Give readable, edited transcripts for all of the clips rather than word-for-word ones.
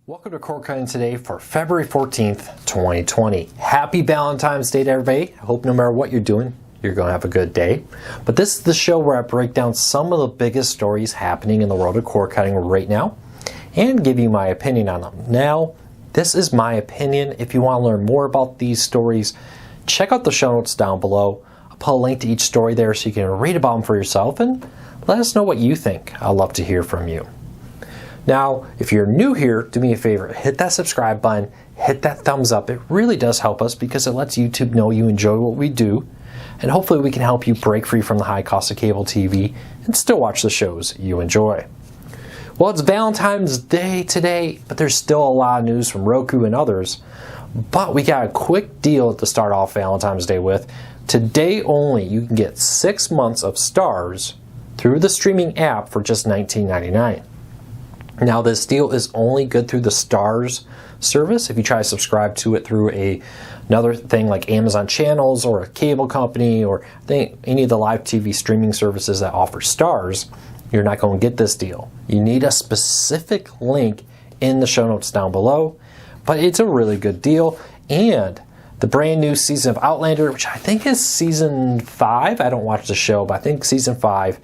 Welcome to Cord Cutting Today for February 14th, 2020. Happy Valentine's Day to everybody. I hope no matter what you're doing, you're going to have a good day. But this is the show where I break down some of the biggest stories happening in the world of cord cutting right now and give you my opinion on them. Now, this is my opinion. If you want to learn more about these stories, check out the show notes down below. I'll put a link to each story there so you can read about them for yourself and let us know what you think. I'd love to hear from you. Now, if you're new here, do me a favor, hit that subscribe button, hit that thumbs up. It really does help us because it lets YouTube know you enjoy what we do, and hopefully we can help you break free from the high cost of cable TV and still watch the shows you enjoy. Well, it's Valentine's Day today, but there's still a lot of news from Roku and others. But we got a quick deal to start off Valentine's Day with. Today only, you can get 6 months of STARZ through the streaming app for just $19.99. Now, this deal is only good through the STARZ service. If you try to subscribe to it through another thing like Amazon Channels or a cable company or any of the live TV streaming services that offer STARZ, you're not going to get this deal. You need a specific link in the show notes down below, but it's a really good deal. And the brand new season of Outlander, which I think is season 5. I don't watch the show, but I think season 5.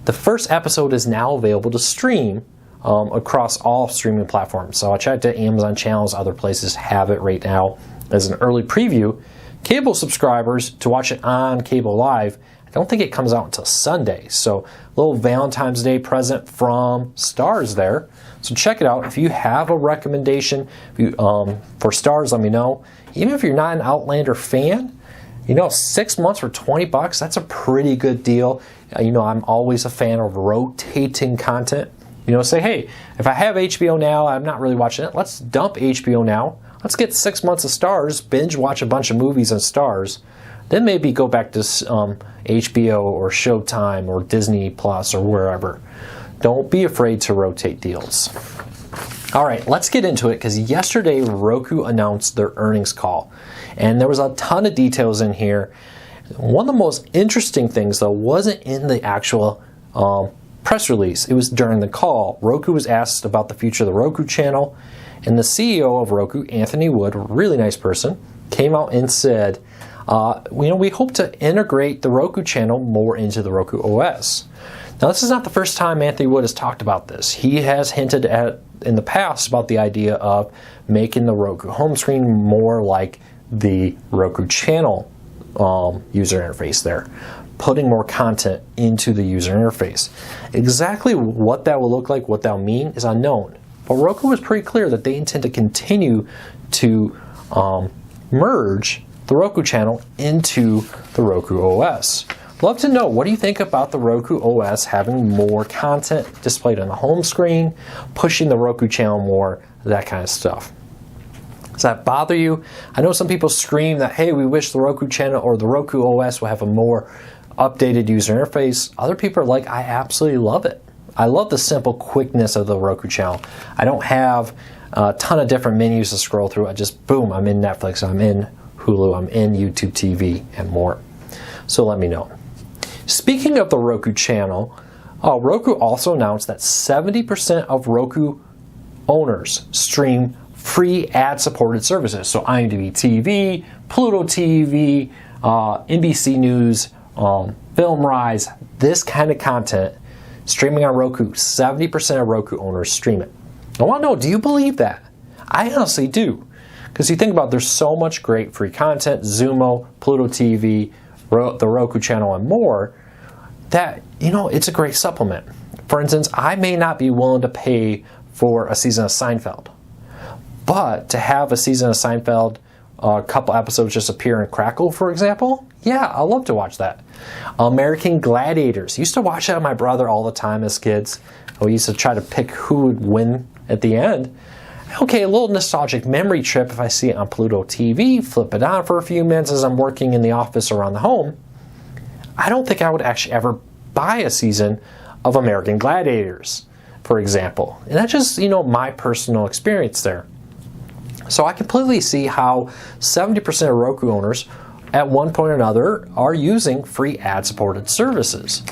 The first episode is now available to stream across all streaming platforms. So I checked at Amazon Channels, other places have it right now as an early preview. Cable subscribers, to watch it on cable live, I don't think it comes out until Sunday. So a little Valentine's Day present from STARZ there. So check it out. If you have a recommendation for STARZ, let me know. Even if you're not an Outlander fan, 6 months for $20, that's a pretty good deal. I'm always a fan of rotating content. Say, hey, if I have HBO Now, I'm not really watching it. Let's dump HBO Now. Let's get 6 months of STARZ, binge watch a bunch of movies on STARZ, then maybe go back to HBO or Showtime or Disney Plus or wherever. Don't be afraid to rotate deals. All right, let's get into it because yesterday Roku announced their earnings call, and there was a ton of details in here. One of the most interesting things, though, wasn't in the actual press release. It was during the call. Roku was asked about the future of the Roku channel, and the CEO of Roku, Anthony Wood, really nice person, came out and said, we hope to integrate the Roku channel more into the Roku OS. Now, this is not the first time Anthony Wood has talked about this. He has hinted at in the past about the idea of making the Roku home screen more like the Roku channel user interface there, putting more content into the user interface. Exactly what that will look like, what that will mean, is unknown. But Roku was pretty clear that they intend to continue to merge the Roku channel into the Roku OS. Love to know, what do you think about the Roku OS having more content displayed on the home screen, pushing the Roku channel more, that kind of stuff? Does that bother you? I know some people scream that, hey, we wish the Roku channel or the Roku OS will have a more updated user interface. Other people are like, I absolutely love it. I love the simple quickness of the Roku channel. I don't have a ton of different menus to scroll through. I just, boom, I'm in Netflix, I'm in Hulu, I'm in YouTube TV, and more. So let me know. Speaking of the Roku channel, Roku also announced that 70% of Roku owners stream free ad-supported services. So IMDb TV, Pluto TV, NBC News, Film Rise, this kind of content streaming on Roku. 70% of Roku owners stream it. I want to know, do you believe that? I honestly do. Because you think about, there's so much great free content, Zumo, Pluto TV, the Roku channel, and more, that, it's a great supplement. For instance, I may not be willing to pay for a season of Seinfeld, but to have a season of Seinfeld, a couple episodes just appear in Crackle, for example, yeah, I love to watch that. American Gladiators. Used to watch that with my brother all the time as kids. We used to try to pick who would win at the end. Okay, a little nostalgic memory trip if I see it on Pluto TV, flip it on for a few minutes as I'm working in the office or on the home. I don't think I would actually ever buy a season of American Gladiators, for example. And that's just, my personal experience there. So I completely see how 70% of Roku owners at one point or another are using free ad-supported services.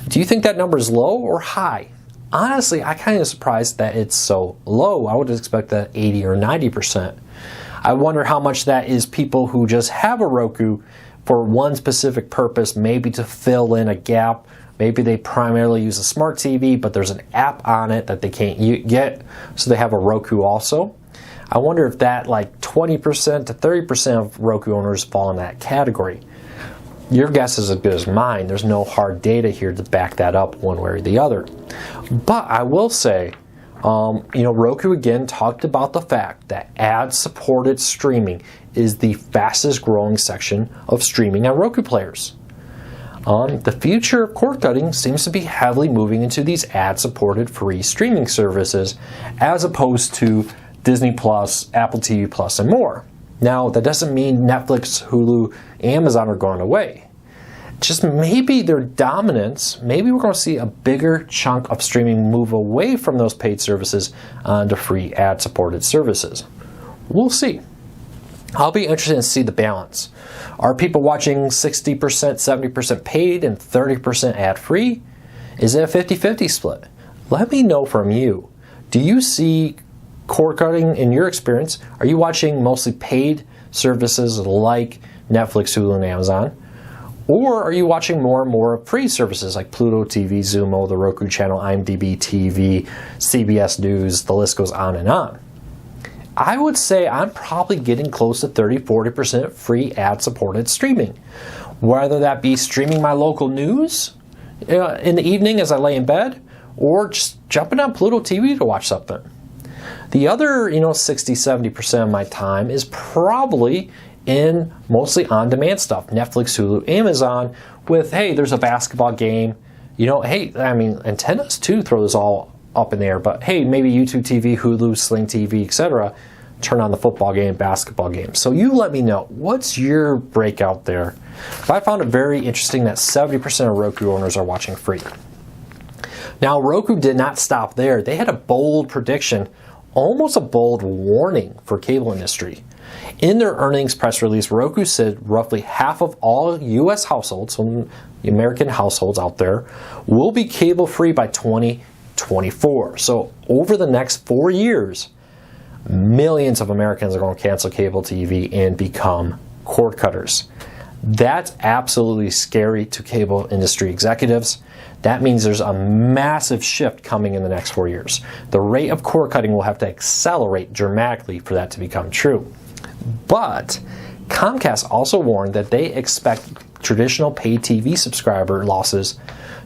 Do you think that number is low or high? honestly, I kind of surprised that it's so low. I would expect that 80 or 90%. I wonder how much that is people who just have a Roku for one specific purpose, maybe to fill in a gap. Maybe they primarily use a smart TV, but there's an app on it that they can't get, so they have a Roku also. I wonder if that like 20% to 30% of Roku owners fall in that category. Your guess is as good as mine. There's no hard data here to back that up one way or the other. But I will say, Roku again talked about the fact that ad-supported streaming is the fastest growing section of streaming on Roku players. The future of cord cutting seems to be heavily moving into these ad-supported free streaming services as opposed to Disney Plus, Apple TV Plus, and more. Now, that doesn't mean Netflix, Hulu, Amazon are going away. Just maybe their dominance, maybe we're going to see a bigger chunk of streaming move away from those paid services onto free ad-supported services. We'll see. I'll be interested to see the balance. Are people watching 60%, 70% paid and 30% ad-free? Is it a 50-50 split? Let me know from you. Do you see cord cutting in your experience? Are you watching mostly paid services like Netflix, Hulu, and Amazon? Or are you watching more and more free services like Pluto TV, Zumo, the Roku channel, IMDb TV, CBS News, the list goes on and on. I would say I'm probably getting close to 30-40% free ad-supported streaming. Whether that be streaming my local news in the evening as I lay in bed, or just jumping on Pluto TV to watch something. The other, 60-70% of my time is probably in mostly on-demand stuff, Netflix, Hulu, Amazon, with, hey, there's a basketball game, antennas too throw this all up in the air, but hey, maybe YouTube TV, Hulu, Sling TV, etc., turn on the football game, basketball game. So you let me know, what's your breakout there? I found it very interesting that 70% of Roku owners are watching free. Now, Roku did not stop there. They had a bold prediction, almost a bold warning for cable industry. In their earnings press release, Roku said roughly half of all U.S. households, so the American households out there, will be cable-free by 2024. So over the next 4 years, millions of Americans are going to cancel cable TV and become cord cutters. That's absolutely scary to cable industry executives. That means there's a massive shift coming in the next 4 years. The rate of cord cutting will have to accelerate dramatically for that to become true. But Comcast also warned that they expect traditional pay TV subscriber losses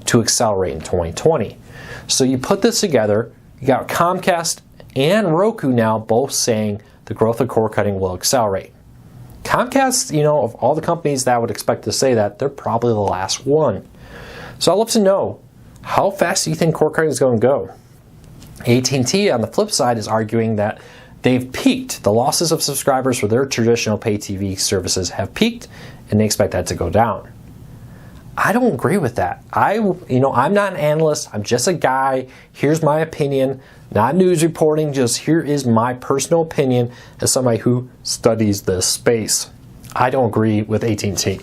to accelerate in 2020. So you put this together, you got Comcast and Roku now both saying the growth of cord cutting will accelerate. Comcast, of all the companies that I would expect to say that, they're probably the last one. So I'd love to know, how fast do you think cord cutting is going to go? AT&T, on the flip side, is arguing that they've peaked. The losses of subscribers for their traditional pay TV services have peaked, and they expect that to go down. I don't agree with that. I'm not an analyst. I'm just a guy. Here's my opinion, not news reporting. Just here is my personal opinion as somebody who studies this space. I don't agree with AT&T.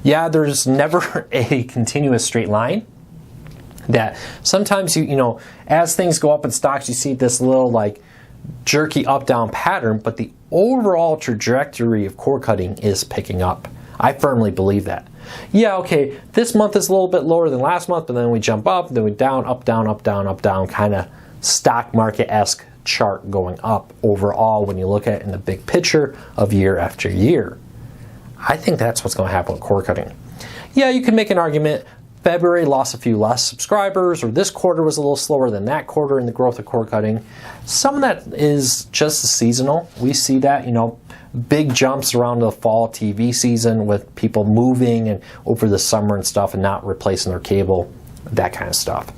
Yeah, there's never a continuous straight line. That sometimes as things go up in stocks, you see this little jerky up-down pattern, but the overall trajectory of cord cutting is picking up. I firmly believe that. Yeah, okay, this month is a little bit lower than last month, but then we jump up, then we down, up, down, up, down, up, down, kind of stock market-esque chart going up overall when you look at it in the big picture of year after year. I think that's what's going to happen with cord cutting. Yeah, you can make an argument. February lost a few less subscribers, or this quarter was a little slower than that quarter in the growth of cord cutting. Some of that is just seasonal. We see that, big jumps around the fall TV season with people moving and over the summer and stuff and not replacing their cable, that kind of stuff.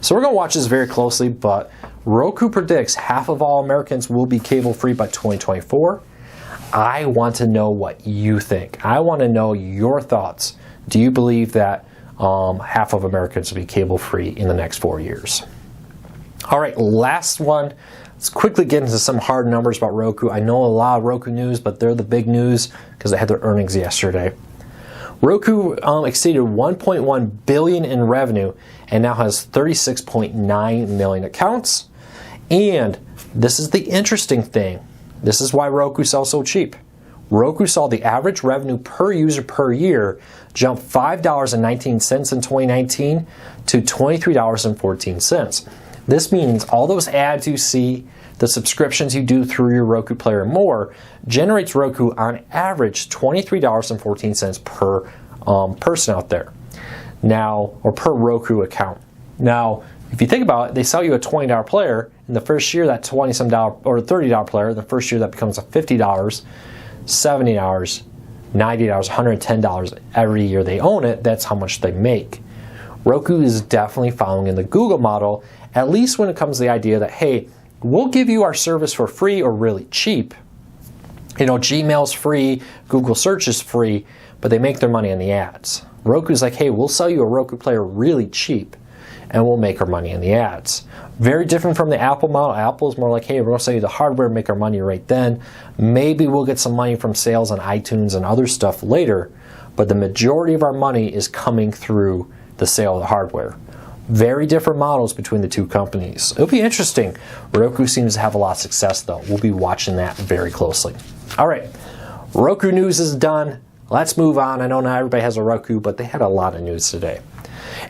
So we're going to watch this very closely, but Roku predicts half of all Americans will be cable-free by 2024. I want to know what you think. I want to know your thoughts. Do you believe that half of Americans will be cable-free in the next 4 years? All right, last one. Let's quickly get into some hard numbers about Roku. I know a lot of Roku news, but they're the big news because they had their earnings yesterday. Roku exceeded 1.1 billion in revenue and now has 36.9 million accounts. And this is the interesting thing. This is why Roku sells so cheap. Roku saw the average revenue per user per year jump $5.19 in 2019 to $23.14. This means all those ads you see, the subscriptions you do through your Roku player and more, generates Roku on average $23.14 per person out there. Now, or per Roku account. Now, if you think about it, they sell you a $20 player. In the first year, that $20-some or $30 player, the first year that becomes a $50, $70, $90, $110 every year they own it. That's how much they make. Roku is definitely following in the Google model, at least when it comes to the idea that, hey, we'll give you our service for free or really cheap. You know, Gmail's free, Google Search is free, but they make their money on the ads. Roku's like, hey, we'll sell you a Roku player really cheap, and we'll make our money in the ads. Very different from the Apple model. Apple's more like, hey, we're going to sell you the hardware, make our money right then. Maybe we'll get some money from sales on iTunes and other stuff later, but the majority of our money is coming through the sale of the hardware. Very different models between the two companies. It'll be interesting. Roku seems to have a lot of success, though. We'll be watching that very closely. All right, Roku news is done. Let's move on. I know not everybody has a Roku, but they had a lot of news today.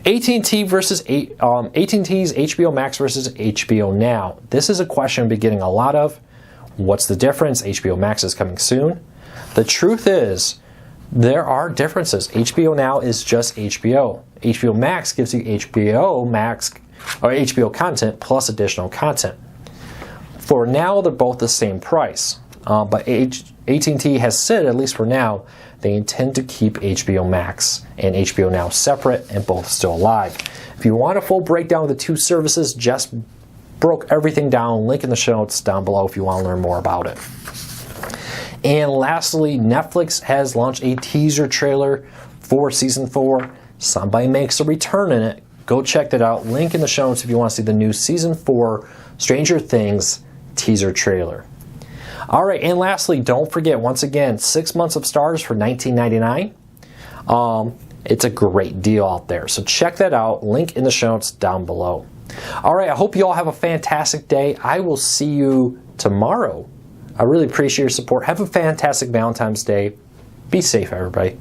AT&T versus AT&T's HBO Max versus HBO Now. This is a question I've been getting a lot of. What's the difference? HBO Max is coming soon. The truth is, there are differences. HBO Now is just HBO. HBO Max gives you HBO Max or HBO content plus additional content. For now, they're both the same price. But AT&T has said, at least for now, they intend to keep HBO Max and HBO Now separate and both still alive. If you want a full breakdown of the two services, just broke everything down. Link in the show notes down below if you want to learn more about it. And lastly, Netflix has launched a teaser trailer for Season 4. Somebody makes a return in it. Go check that out. Link in the show notes if you want to see the new Season 4 Stranger Things teaser trailer. All right, and lastly, don't forget, once again, 6 months of STARZ for $19.99. It's a great deal out there. So check that out. Link in the show notes down below. All right, I hope you all have a fantastic day. I will see you tomorrow. I really appreciate your support. Have a fantastic Valentine's Day. Be safe, everybody.